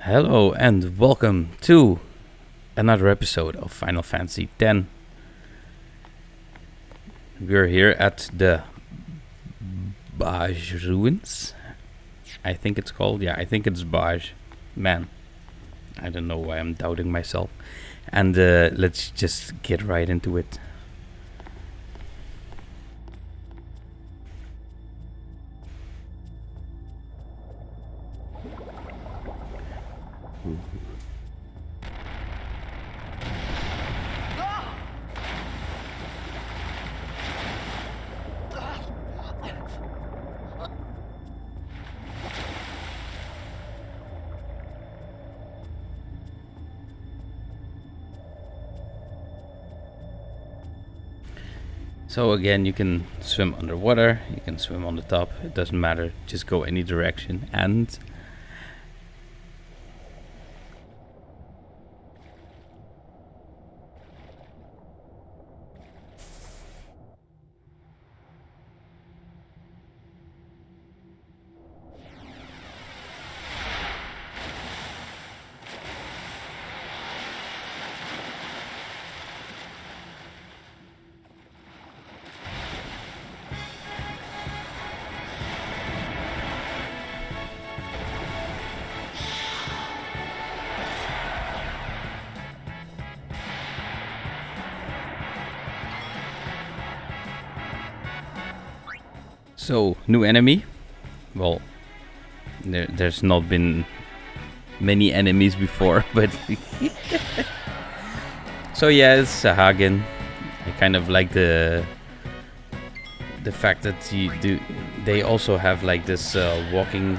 Hello and welcome to another episode of Final Fantasy X. We're here at the Bhed ruins. I think it's called. Yeah, I think it's Bhed. Man, I don't know why I'm doubting myself. And let's just get right into it. So again, you can swim underwater, you can swim on the top, it doesn't matter, just go any direction. And so, new enemy. Well, there's not been many enemies before, but so yeah, it's a Hagen. I kind of like the fact that they also have like this walking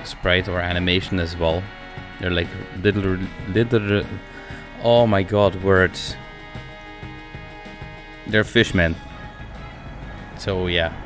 sprite or animation as well. They're like little oh my god, words. They're fishmen. So yeah.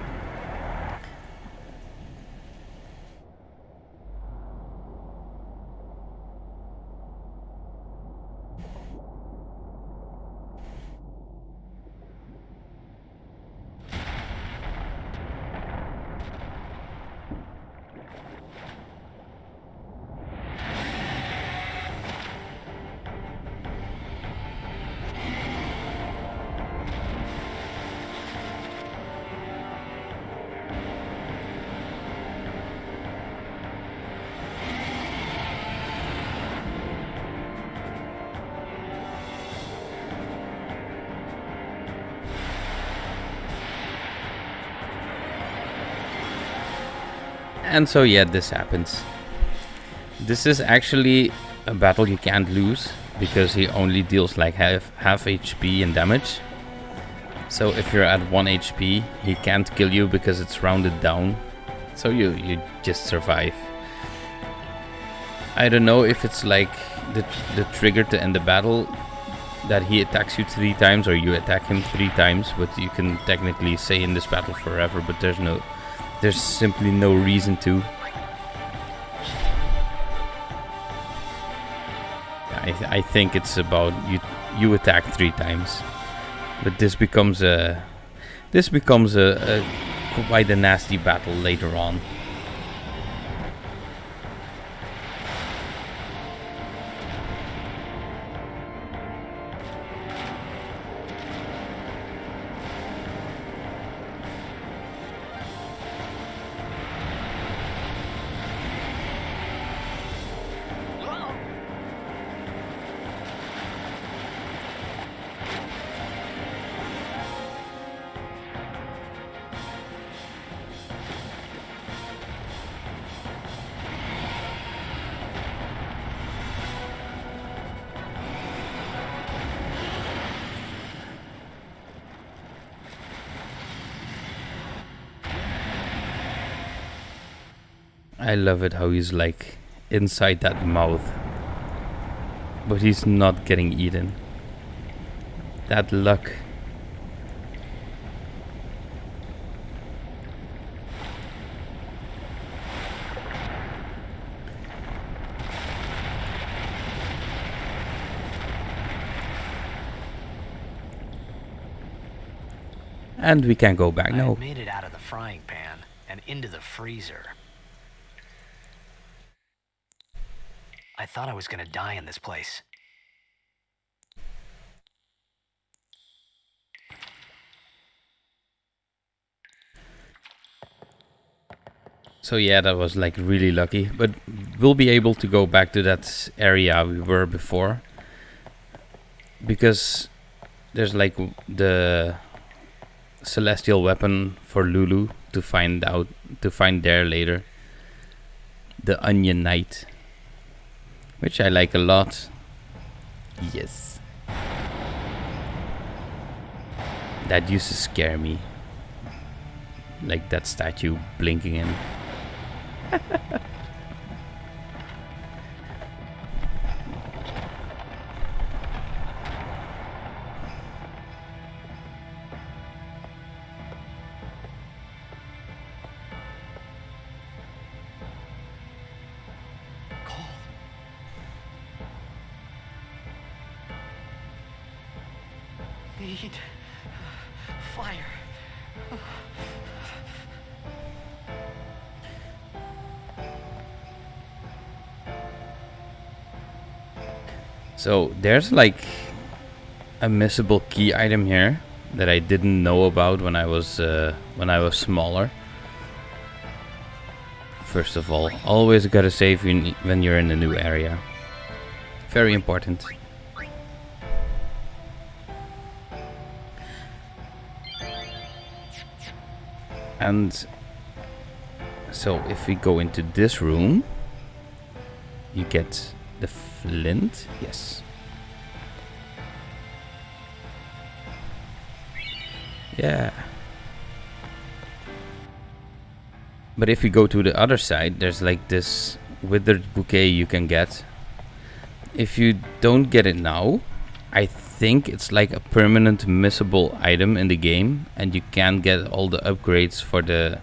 And so yeah, this happens. This is actually a battle you can't lose because he only deals like half HP in damage. So if you're at 1 HP, he can't kill you because it's rounded down. So you just survive. I don't know if it's like the trigger to end the battle that he attacks you 3 times or you attack him 3 times, but you can technically stay in this battle forever, but there's simply no reason to. I think it's about you attack 3 times, but this becomes a quite a nasty battle later on. I love it how he's like inside that mouth, but he's not getting eaten. That luck. And we can't go back now. I made it out of the frying pan and into the freezer. I thought I was gonna die in this place. So yeah, that was like really lucky, but we'll be able to go back to that area we were before, because there's like the celestial weapon for Lulu to find there later. The Onion Knight, which I like a lot. Yes. That used to scare me. Like that statue blinking in. Need fire. So there's like a missable key item here that I didn't know about when I was smaller. First of all, always gotta save when you're in a new area. Very important. And so if we go into this room, you get the flint. Yes. Yeah. But if you go to the other side, there's like this withered bouquet you can get. If you don't get it now, I think it's like a permanent missable item in the game, and you can get all the upgrades for the...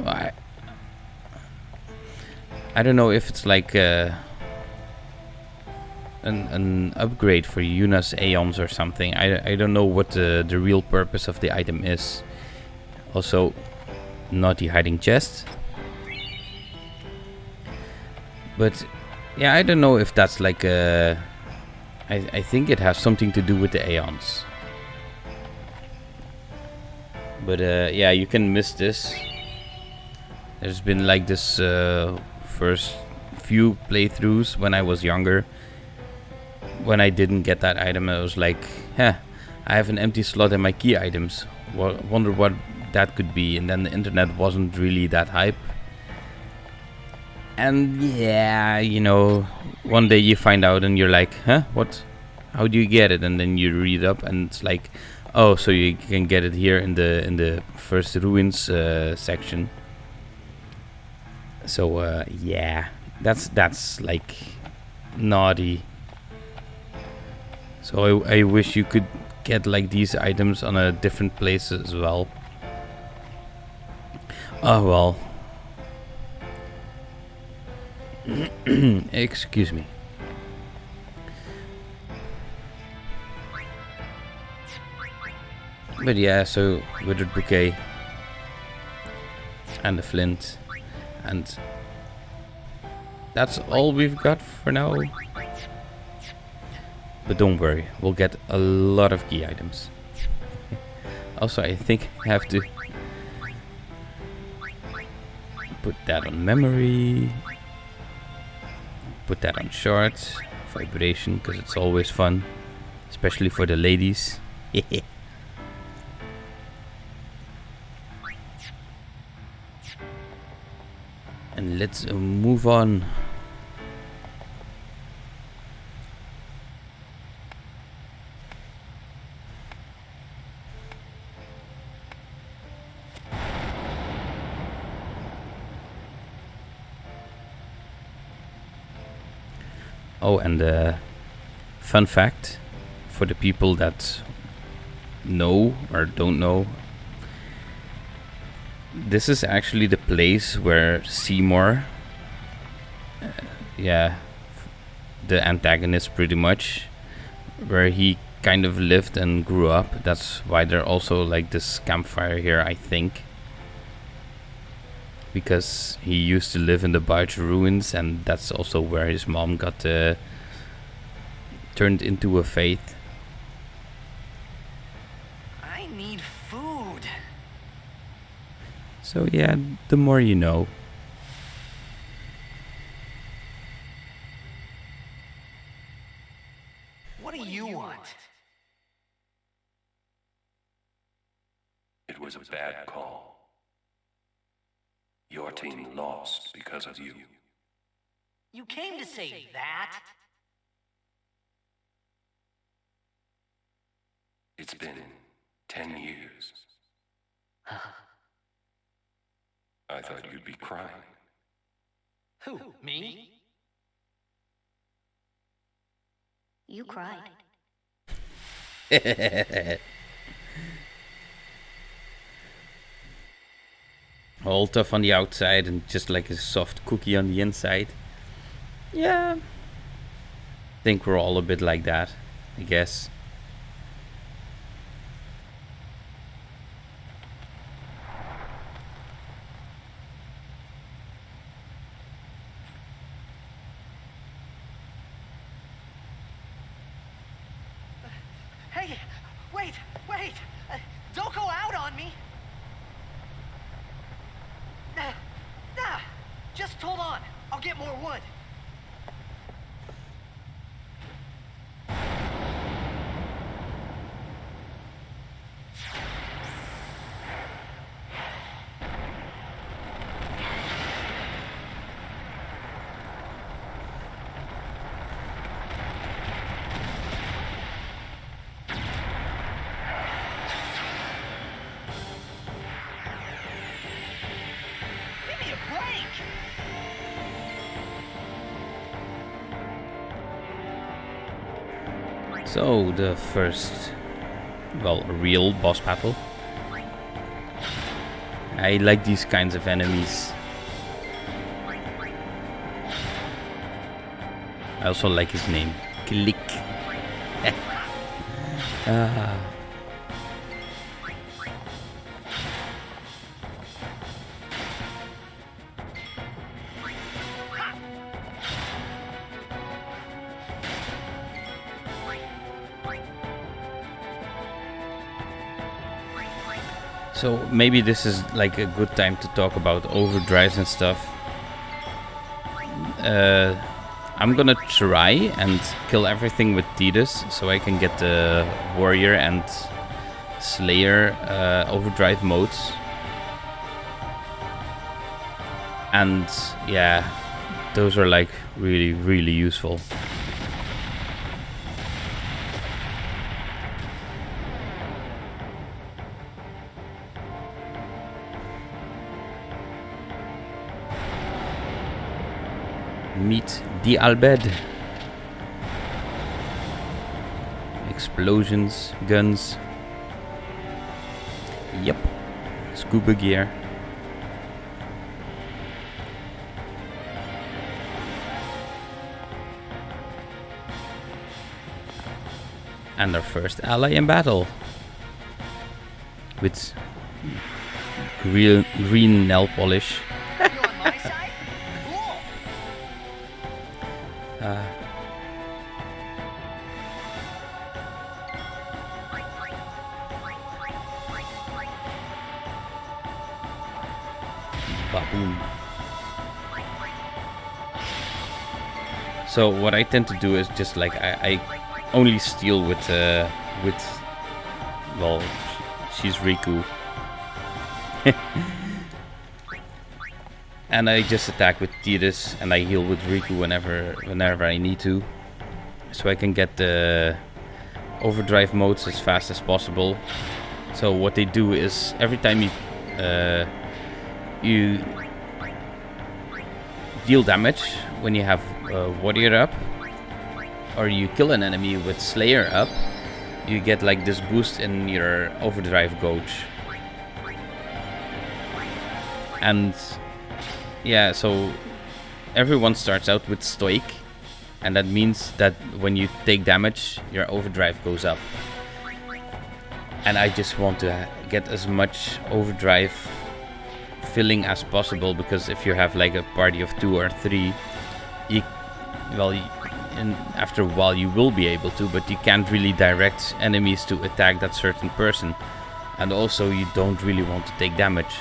I don't know if it's like an upgrade for Yuna's Aeons or something. I don't know what the real purpose of the item is. Also, naughty hiding chest. But yeah, I don't know if that's like a... I think it has something to do with the Aeons. But yeah, you can miss this. There's been like this first few playthroughs when I was younger. When I didn't get that item, I was like, I have an empty slot in my key items. Wonder what that could be. And then the internet wasn't really that hype. And yeah, you know, one day you find out and you're like, what? How do you get it? And then you read up and it's like, oh, so you can get it here in the first ruins section. So yeah, that's like naughty. So I wish you could get like these items on a different place as well. Oh well. Excuse me. But yeah, so withered bouquet and the flint, and that's all we've got for now. But don't worry, we'll get a lot of key items. Also, I think I have to put that on memory. Put that on short vibration, because it's always fun, especially for the ladies. And let's move on. Oh, and fun fact for the people that know or don't know, this is actually the place where Seymour, the antagonist pretty much, where he kind of lived and grew up. That's why there also like this campfire here, I think. because he used to live in the barge ruins, and that's also where his mom got turned into a faith. I need food. So yeah, the more you know. What do you want? It was a bad call. Your team lost because of you. You came to say that? It's been 10 years. I thought you'd be crying. Who, me? You cried. All tough on the outside and just like a soft cookie on the inside. Yeah. Think we're all a bit like that, I guess. Hey, wait! Don't go out on me! Nah, just hold on. I'll get more wood. Give me a break! So the first, well, real boss battle. I like these kinds of enemies. I also like his name, Click. So maybe this is like a good time to talk about overdrives and stuff. I'm gonna try and kill everything with Tidus so I can get the warrior and slayer overdrive modes. And yeah, those are like really, really useful. Meet the Bhed. Explosions, guns. Yep. Scuba gear. And our first ally in battle. With green nail polish. You on my side? Cool. Baboon. So what I tend to do is just like I only steal with well, she's Riku. And I just attack with Tidus and I heal with Riku whenever I need to. So I can get the overdrive modes as fast as possible. So what they do is every time you deal damage when you have warrior up, or you kill an enemy with slayer up, you get like this boost in your overdrive gauge. And yeah, so everyone starts out with stoic, and that means that when you take damage, your overdrive goes up. And I just want to get as much overdrive filling as possible, because if you have like a party of 2 or 3, and after a while you will be able to, but you can't really direct enemies to attack that certain person. And also you don't really want to take damage,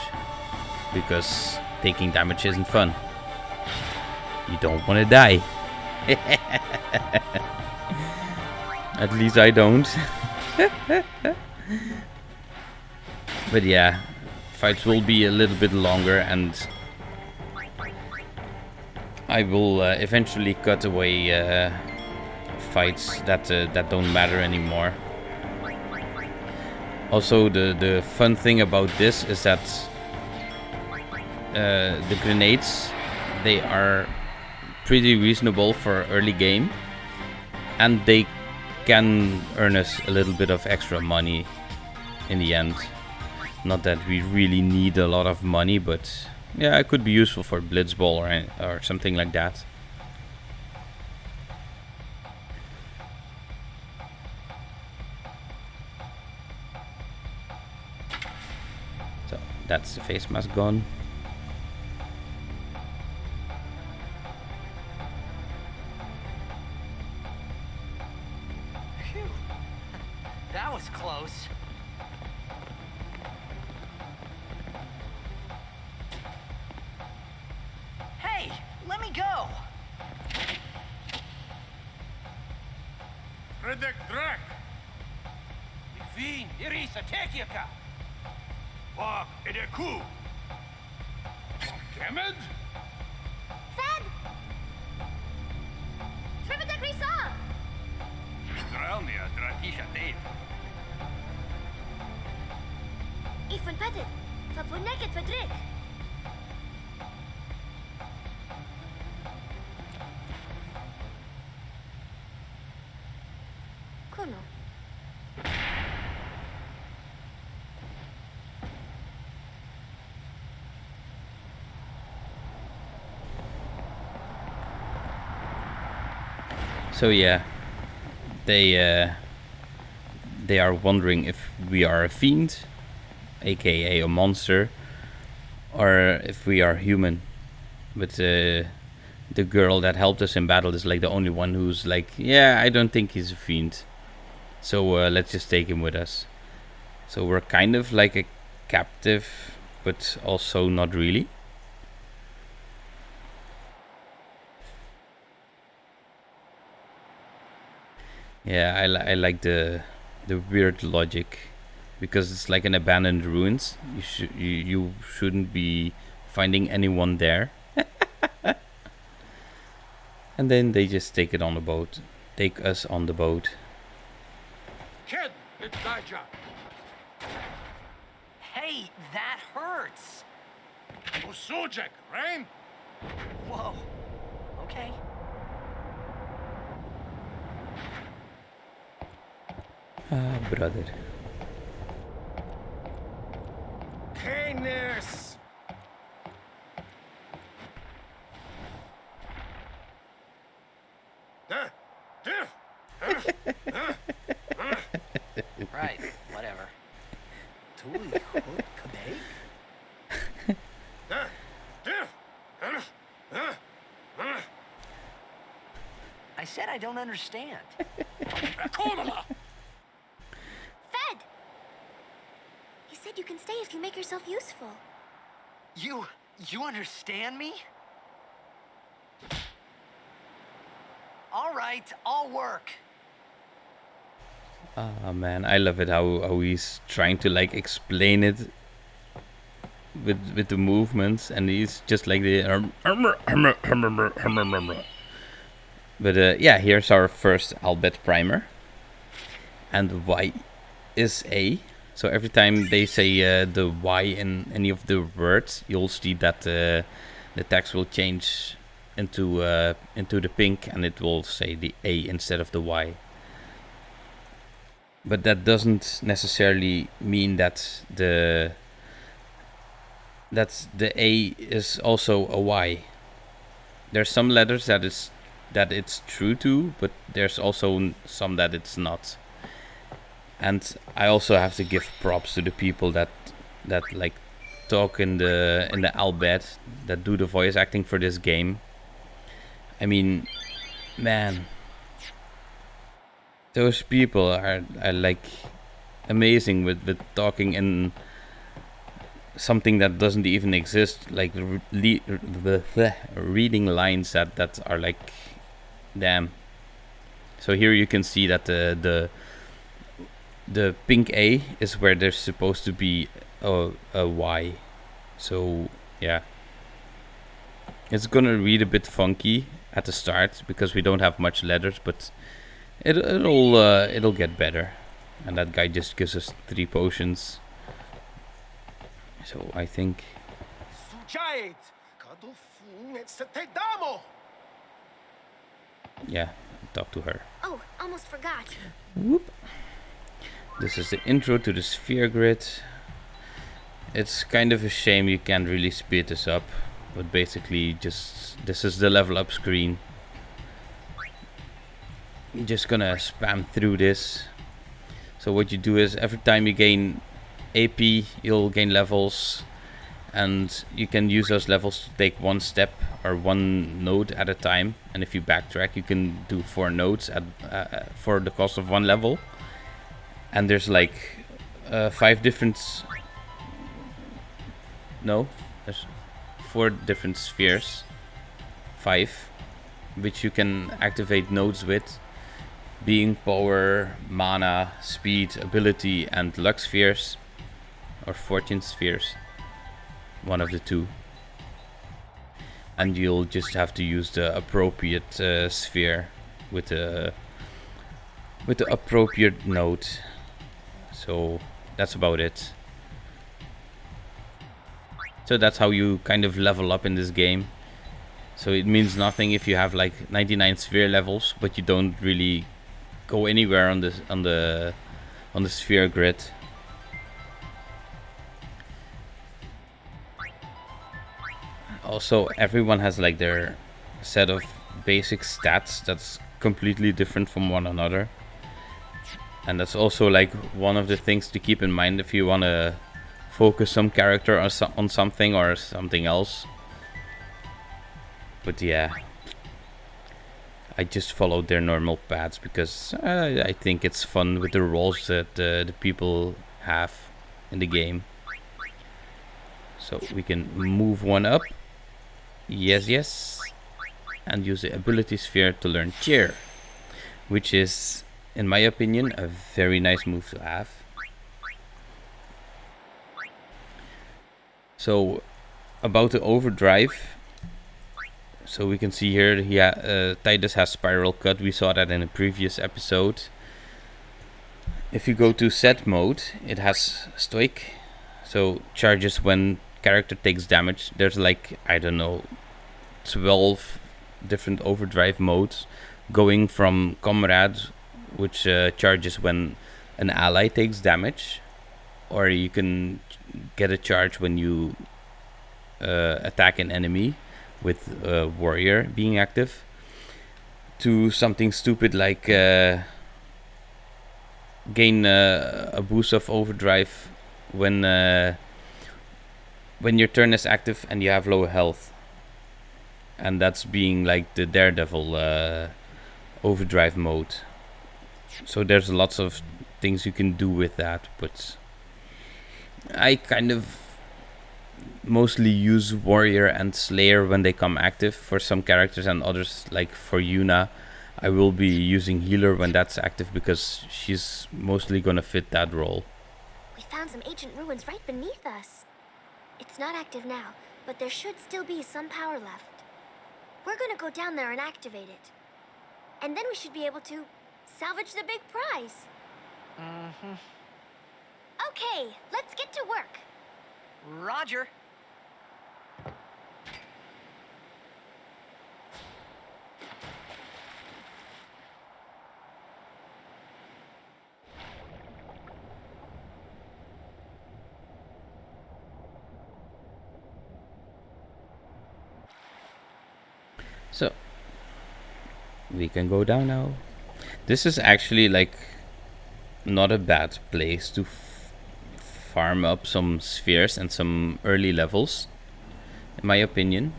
because taking damage isn't fun. You don't want to die. At least I don't. But yeah, fights will be a little bit longer, and I will eventually cut away fights that don't matter anymore. Also, the fun thing about this is that the grenades, they are pretty reasonable for early game, and they can earn us a little bit of extra money in the end. Not that we really need a lot of money, but yeah, it could be useful for Blitzball or something like that. So that's the face mask gone. Phew. That was close. Hey, let me go. Redek Drak! Vin, Irisa, Tekiaka! Wak, Edeku! Kemed? Fed! Srivatek Risa! Strelnia, Drakisha Dave. Ifan Petit, Fapuneket Fadrik. Kuno. So yeah, they are wondering if we are a fiend, aka a monster, or if we are human. But the girl that helped us in battle is like the only one who's like, yeah, I don't think he's a fiend, so let's just take him with us. So we're kind of like a captive, but also not really. Yeah, I like the weird logic, because it's like an abandoned ruins. You shouldn't be finding anyone there. And then they just take it on the boat. Take us on the boat. Kid, it's Daija. Hey, that hurts. Usujek, right? Whoa. Okay. Ah, brother. Canis! Right, whatever. Tuli Hut Kabeg? I said I don't understand. Akomala! Fed! He said you can stay if you make yourself useful. You understand me? All right, I'll work. Ah man, I love it how he's trying to like explain it with the movements, and he's just like the but yeah, here's our first Albet primer, and Y is A. So every time they say the Y in any of the words, you'll see that the text will change into the pink, and it will say the A instead of the Y. But that doesn't necessarily mean that the A is also a Y. There's some letters that it's true to, but there's also some that it's not. And I also have to give props to the people that like talk in the Bhed that do the voice acting for this game. I mean, man, those people are like amazing with talking in something that doesn't even exist, like reading lines that are like, damn. So here you can see that the pink A is where there's supposed to be a Y. So yeah, it's gonna read a bit funky at the start because we don't have much letters, but it'll get better. And that guy just gives us 3 potions. So I think yeah, talk to her. Oh, almost forgot. Whoop. This is the intro to the sphere grid. It's kind of a shame you can't really speed this up, but basically just this is the level up screen. I'm just gonna spam through this. So what you do is every time you gain AP, you'll gain levels, and you can use those levels to take 1 step or 1 node at a time. And if you backtrack, you can do 4 nodes at for the cost of 1 level. And there's like 5 different. No, there's 4 different spheres, 5, which you can activate nodes with, being power, mana, speed, ability, and luck spheres, or fortune spheres, one of the 2. And you'll just have to use the appropriate sphere with the appropriate node. So that's about it. So that's how you kind of level up in this game. So it means nothing if you have like 99 sphere levels, but you don't really go anywhere on the sphere grid. Also, everyone has like their set of basic stats that's completely different from one another. And that's also like one of the things to keep in mind if you want to focus some character on something or something else. But yeah, I just followed their normal paths because I think it's fun with the roles that the people have in the game. So we can move 1 up. Yes. And use the ability sphere to learn cheer, which is, in my opinion, a very nice move to have. So about the overdrive, so we can see here Titus has spiral cut. We saw that in a previous episode. If you go to set mode, it has stoic, so charges when character takes damage. There's like, I don't know, 12 different overdrive modes, going from comrade, which charges when an ally takes damage, or you can get a charge when you attack an enemy with warrior being active, to something stupid like gain a boost of overdrive when your turn is active and you have low health, and that's being like the Daredevil overdrive mode. So there's lots of things you can do with that, but I kind of mostly use warrior and slayer when they come active for some characters, and others, like for Yuna, I will be using healer when that's active because she's mostly gonna fit that role. We found some ancient ruins right beneath us. It's not active now, but there should still be some power left. We're gonna go down there and activate it. And then we should be able to salvage the big prize. Okay, let's get to work. Roger. So we can go down now. This is actually like not a bad place to farm up some spheres and some early levels, in my opinion.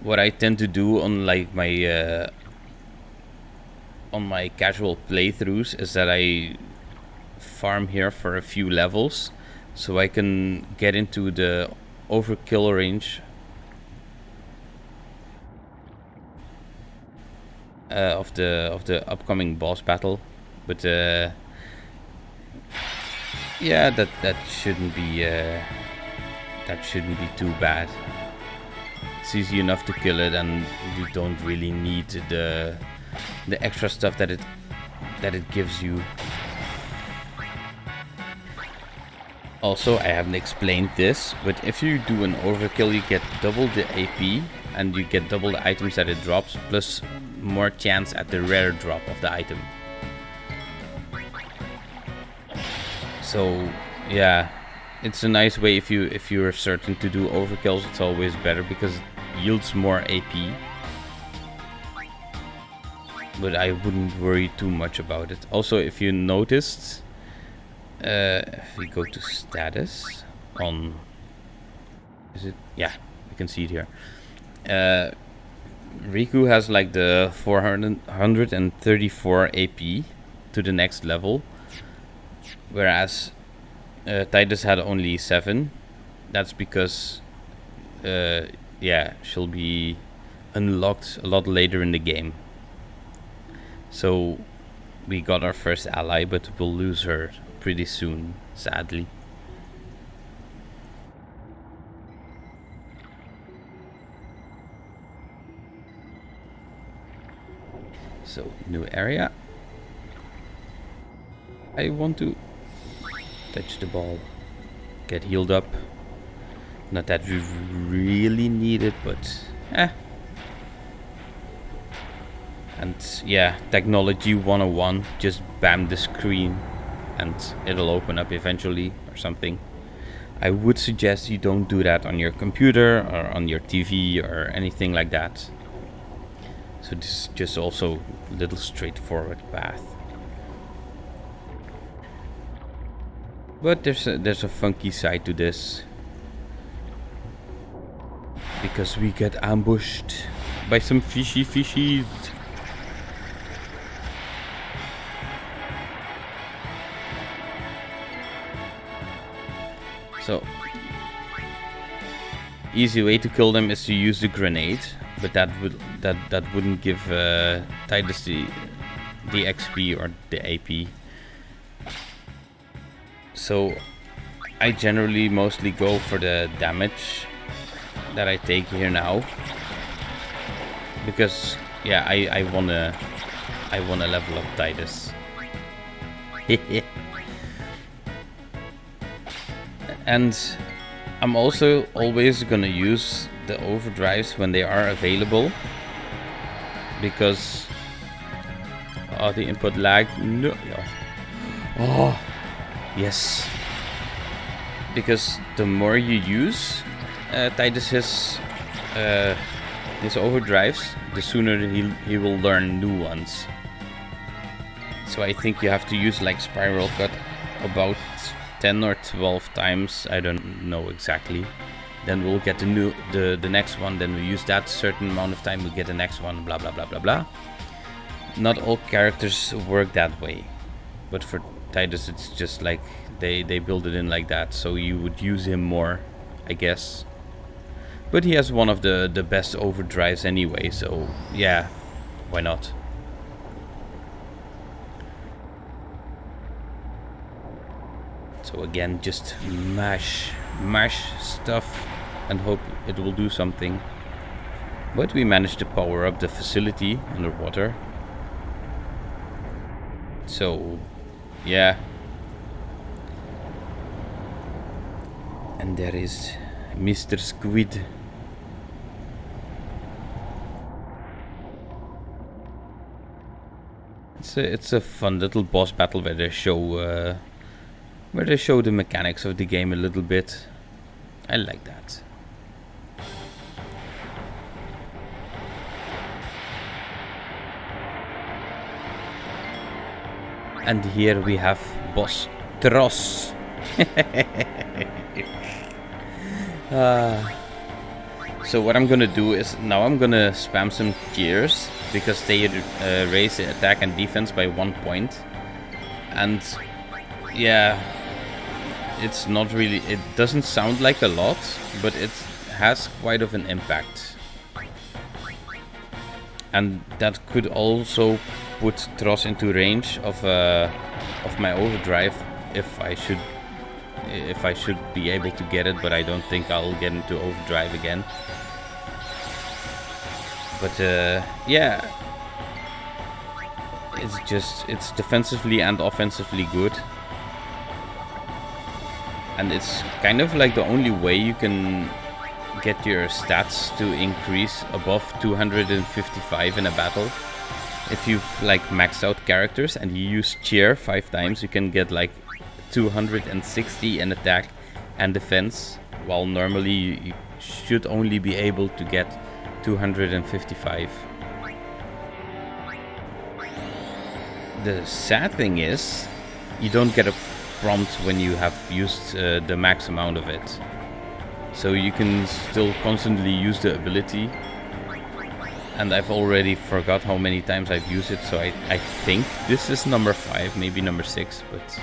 What I tend to do on like my casual playthroughs is that I farm here for a few levels so I can get into the overkill range of the upcoming boss battle. But yeah, that shouldn't be too bad. It's easy enough to kill it, and you don't really need the extra stuff that it gives you. Also, I haven't explained this, but if you do an overkill, you get double the AP and you get double the items that it drops, plus more chance at the rare drop of the item. So yeah, it's a nice way if you're certain to do overkills. It's always better because it yields more AP. But I wouldn't worry too much about it. Also, if you noticed, if we go to status on, is it? Yeah, you can see it here. Riku has like the 434 AP to the next level, whereas Titus had only 7. That's because, yeah, she'll be unlocked a lot later in the game. So we got our first ally, but we'll lose her pretty soon, sadly. So, new area. I want to touch the ball, get healed up. Not that we really need it, but And yeah, technology 101, just bam the screen and it'll open up eventually or something. I would suggest you don't do that on your computer or on your TV or anything like that. So this is just also a little straightforward path. But there's a funky side to this, because we get ambushed by some fishies. So, easy way to kill them is to use the grenade, but that wouldn't give Titus the XP or the AP. So, I generally mostly go for the damage that I take here now, because yeah, I wanna level up Titus. And I'm also always gonna use the overdrives when they are available, because the input lag. No, oh yes, because the more you use Titus's his overdrives, the sooner he will learn new ones. So I think you have to use like spiral cut about 10 or 12 times, I don't know exactly. Then we'll get the next one, then we use that certain amount of time, we get the next one, blah blah blah blah blah. Not all characters work that way, but for Titus it's just like they build it in like that, so you would use him more, I guess. But he has one of the best overdrives anyway, so yeah, why not? So again, just mash stuff and hope it will do something. But we managed to power up the facility underwater. So, yeah. And there is Mr. Squid. It's a fun little boss battle where they show the mechanics of the game a little bit. I like that. And here we have boss Tross. So what I'm gonna do is now I'm gonna spam some cheers because they raise the attack and defense by 1 point. And yeah, it's not really, it doesn't sound like a lot, but it has quite of an impact. And that could also put Tross into range of my overdrive if I should be able to get it, but I don't think I'll get into overdrive again. But yeah, it's defensively and offensively good. And it's kind of like the only way you can get your stats to increase above 255 in a battle. If you've like maxed out characters and you use cheer 5 times, you can get like 260 in attack and defense, while normally you should only be able to get 255. The sad thing is, you don't get a prompt when you have used the max amount of it. So you can still constantly use the ability. And I've already forgot how many times I've used it, so I think this is number 5, maybe number 6, but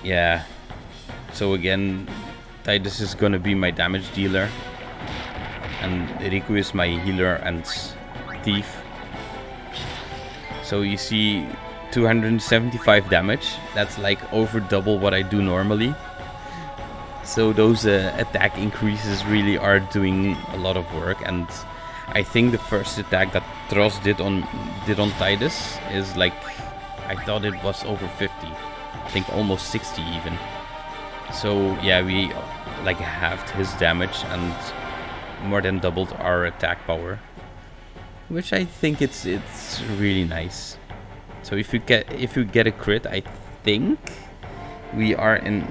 yeah. So again, Titus is gonna be my damage dealer, and Riku is my healer and thief. So you see 275 damage, that's like over double what I do normally. So those attack increases really are doing a lot of work, and I think the first attack that Tross did on Titus is like, I thought it was over 50. I think almost 60 even. So yeah, we like halved his damage and more than doubled our attack power, which I think it's really nice. So if you get a crit, I think we are in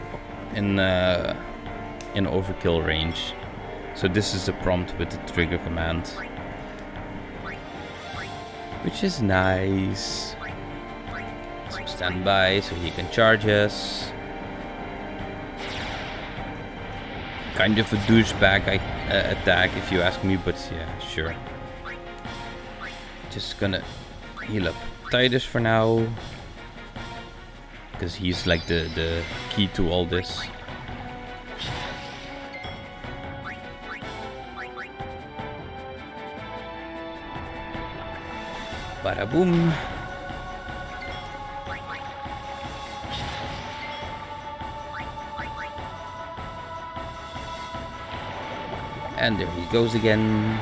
overkill range. So this is a prompt with the trigger command, which is nice. So stand by so he can charge us. Kind of a douchebag attack if you ask me, but yeah, sure. Just gonna heal up Titus for now, because he's like the key to all this. Bada boom. And there he goes again.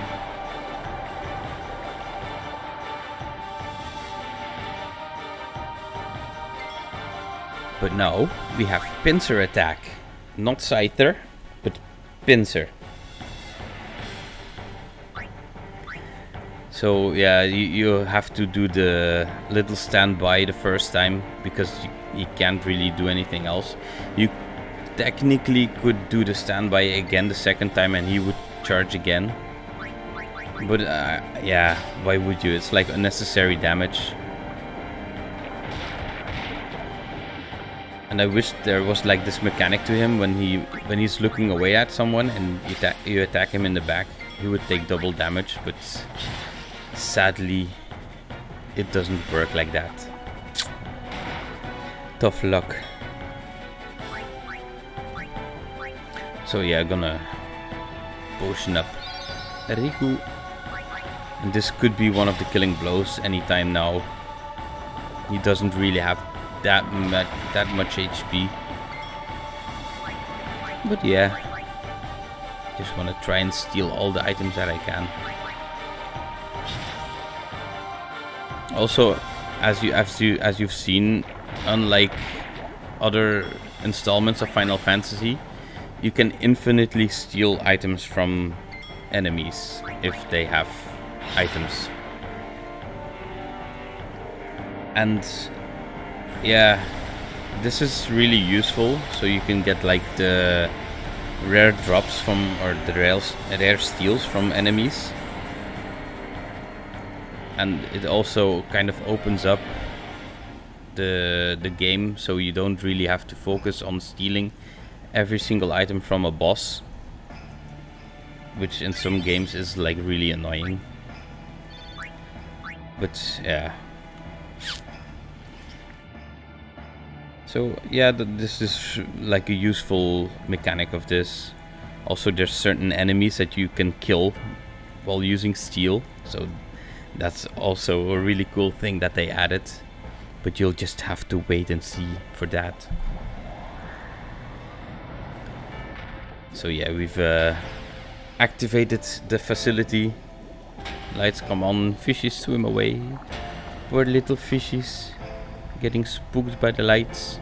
But now we have pincer attack. Not scyther, but pincer. So yeah, you have to do the little standby the first time, because you can't really do anything else. You technically could do the standby again the second time and he would charge again. But yeah, why would you? It's like unnecessary damage. And I wish there was like this mechanic to him when he's looking away at someone and you attack him in the back, he would take double damage, but sadly it doesn't work like that. Tough luck. So yeah, gonna potion up Riku, and this could be one of the killing blows anytime now. He doesn't really have that much HP, but yeah, just want to try and steal all the items that I can. Also, as you've seen, unlike other installments of Final Fantasy, you can infinitely steal items from enemies if they have items. And yeah, this is really useful, so you can get like the rare drops from, or the rare steals from enemies. And it also kind of opens up the game, so you don't really have to focus on stealing every single item from a boss, which in some games is like really annoying. But yeah. So yeah, this is like a useful mechanic of this. Also, there's certain enemies that you can kill while using steel, so that's also a really cool thing that they added. But you'll just have to wait and see for that. So yeah, we've activated the facility. Lights come on, fishes swim away. Poor little fishes getting spooked by the lights.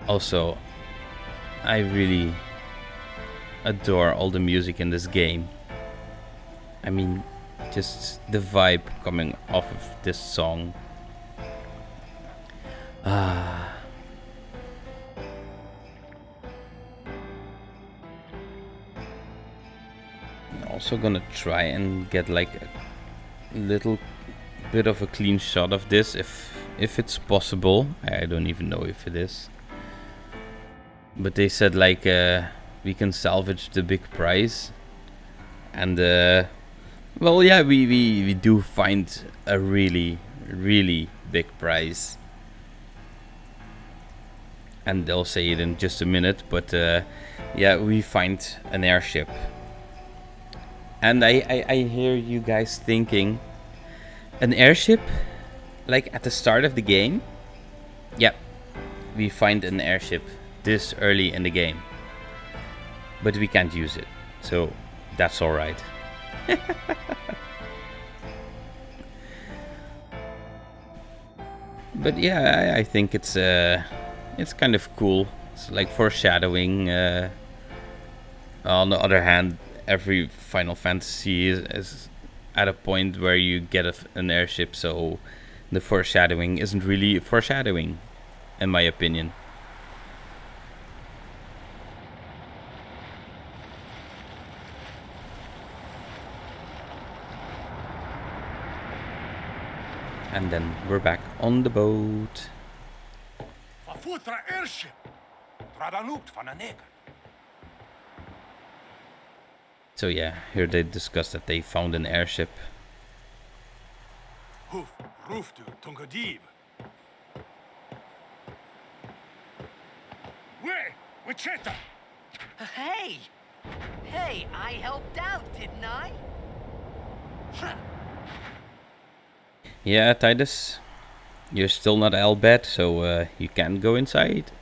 Also, I really adore all the music in this game. I mean, just the vibe coming off of this song. I'm also gonna try and get like a little bit of a clean shot of this if it's possible. I don't even know if it is. But they said like we can salvage the big prize, and well, yeah, we do find a really big prize, and they'll say it in just a minute. But yeah, we find an airship, and I hear you guys thinking, an airship, like at the start of the game? Yeah, we find an airship this early in the game, but we can't use it, so that's all right. But yeah, I think it's kind of cool. It's like foreshadowing. On the other hand, every Final Fantasy is at a point where you get an airship, so the foreshadowing isn't really foreshadowing, in my opinion. And then we're back on the boat. Found an airship. Found an egg. So yeah, here they discuss that they found an airship. Hoof, roofdu, tungadib. Wait, Wichita. Hey! Hey, I helped out, didn't I? Yeah, Titus, you're still not Bhed, so you can't go inside.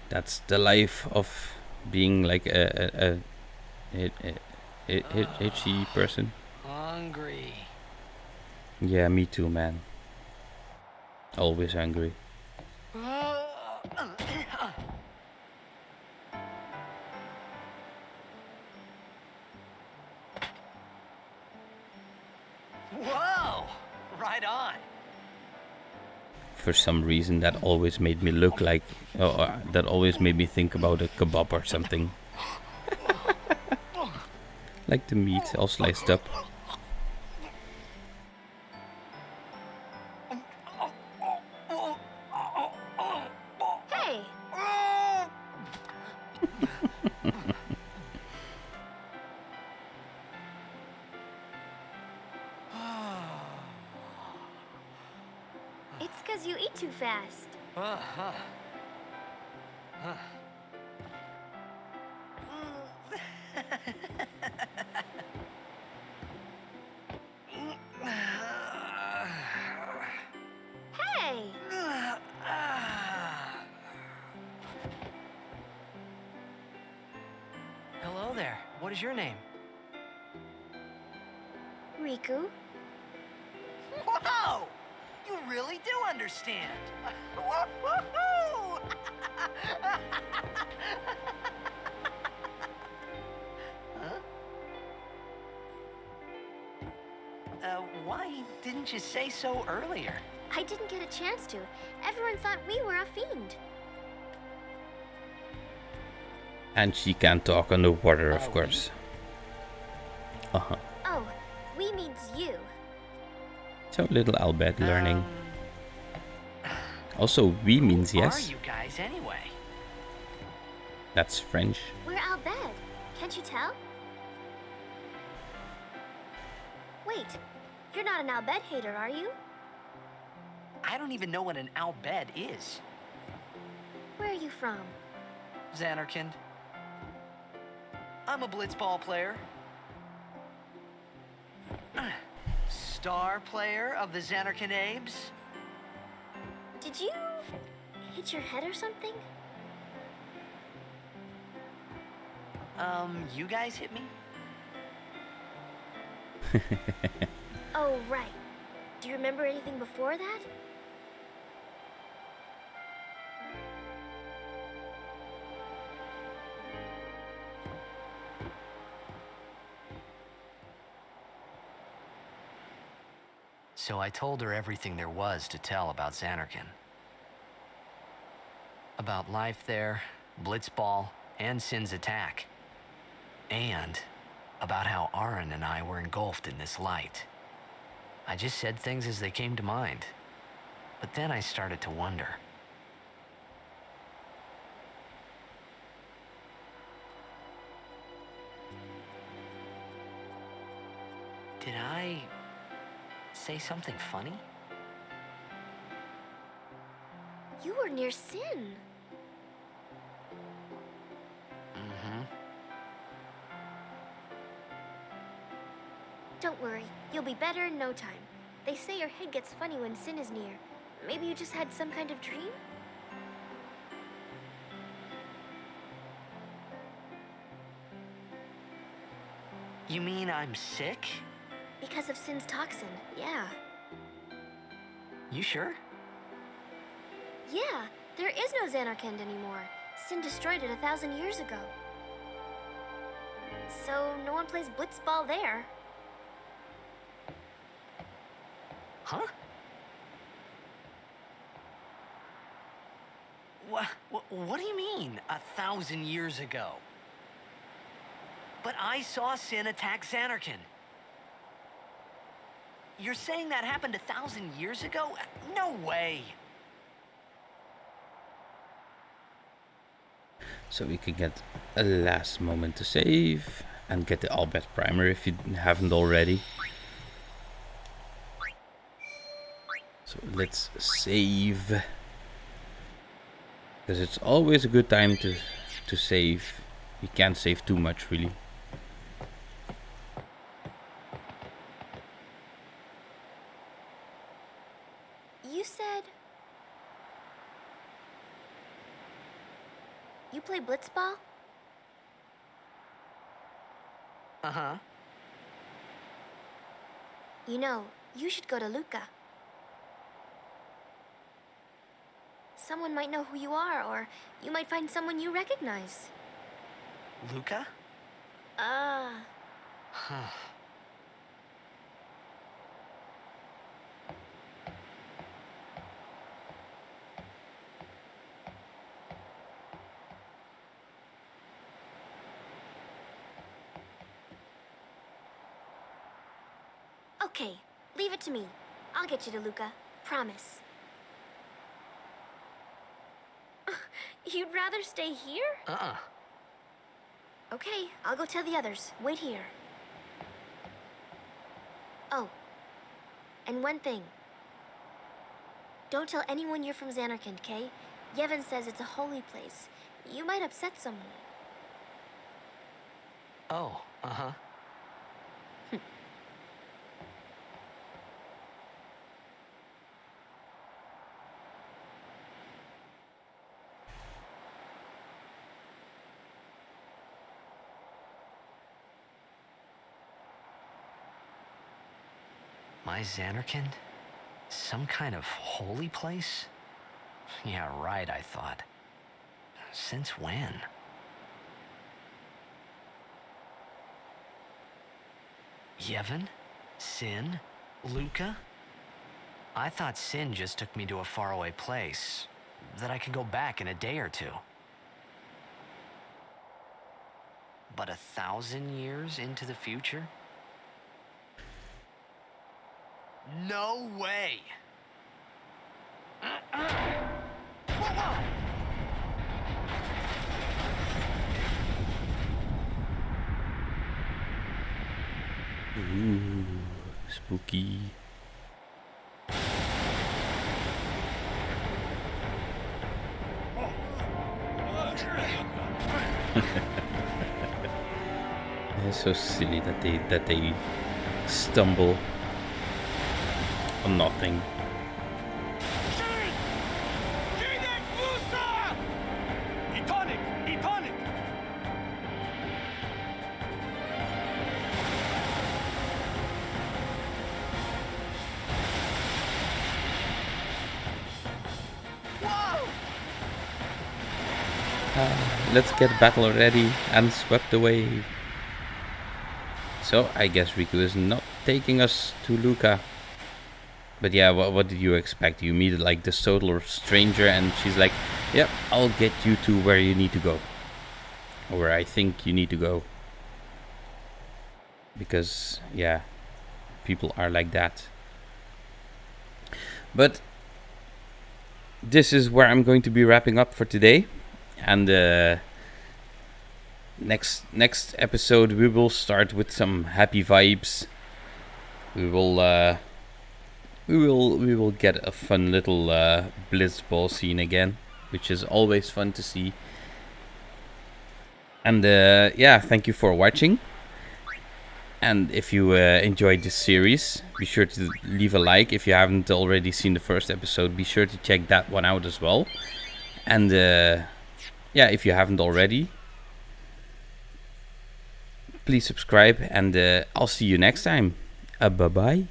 That's the life of being like a itchy person. Hungry. Yeah, me too, man. Always hungry. Whoa! Right on. For some reason, that always made me look like... that always made me think about a kebab or something. Like the meat all sliced up. Hey! It's 'cause you eat too fast. Hey! Hello there. What is your name? Riku? Whoa! You really do understand. Woo-hoo-hoo! Why didn't you say so earlier? I didn't get a chance to. Everyone thought we were a fiend. And she can talk underwater, of course. Uh-huh. Oh, we means you. So little Albert learning. Also, we means Who yes. are you guys anyway? That's French. We're Al Bhed. Can't you tell? Wait, you're not an Al Bhed hater, are you? I don't even know what an Al Bhed is. Where are you from? Xanarkand. I'm a blitzball player. Star player of the Xanarkand Abes. Did you hit your head or something? You guys hit me? Oh, right. Do you remember anything before that? So I told her everything there was to tell about Xanarkand. About life there, blitzball, and Sin's attack. And about how Aaron and I were engulfed in this light. I just said things as they came to mind. But then I started to wonder. Did I say something funny? You were near Sin. Don't worry, you'll be better in no time. They say your head gets funny when Sin is near. Maybe you just had some kind of dream? You mean I'm sick? Because of Sin's toxin, yeah. You sure? Yeah, there is no Xanarkand anymore. Sin destroyed it 1,000 years ago. So no one plays blitzball there. Huh? What do you mean, 1,000 years ago? But I saw Sin attack Xanarkand. You're saying that happened 1,000 years ago? No way. So we can get a last moment to save and get the Albert primer if you haven't already. So let's save. Because it's always a good time to save. You can't save too much, really. You said... You play blitzball? Uh-huh. You know, you should go to Luca. Someone might know who you are, or you might find someone you recognize. Luca? Huh. Okay, leave it to me. I'll get you to Luca. Promise. You'd rather stay here? Uh-uh. Okay, I'll go tell the others. Wait here. Oh, and one thing. Don't tell anyone you're from Xanarkand, okay? Yevon says it's a holy place. You might upset someone. Oh, uh-huh. My Xanarkand? Some kind of holy place? Yeah, right, I thought. Since when? Yevon? Sin? Luca? I thought Sin just took me to a faraway place, that I could go back in a day or two. But 1,000 years into the future? No way! Ooh, spooky. It's so silly that they stumble on nothing. Let's get battle ready and swept away. So I guess Riku is not taking us to Luca. But yeah, what did you expect? You meet like this total stranger and she's like, yep, I'll get you to where you need to go. Or where I think you need to go. Because, yeah, people are like that. But this is where I'm going to be wrapping up for today. And next episode we will start with some happy vibes. We will get a fun little blitzball scene again, which is always fun to see. And yeah, thank you for watching. And if you enjoyed this series, be sure to leave a like. If you haven't already seen the first episode, be sure to check that one out as well. And yeah, if you haven't already, please subscribe, and I'll see you next time. Bye-bye.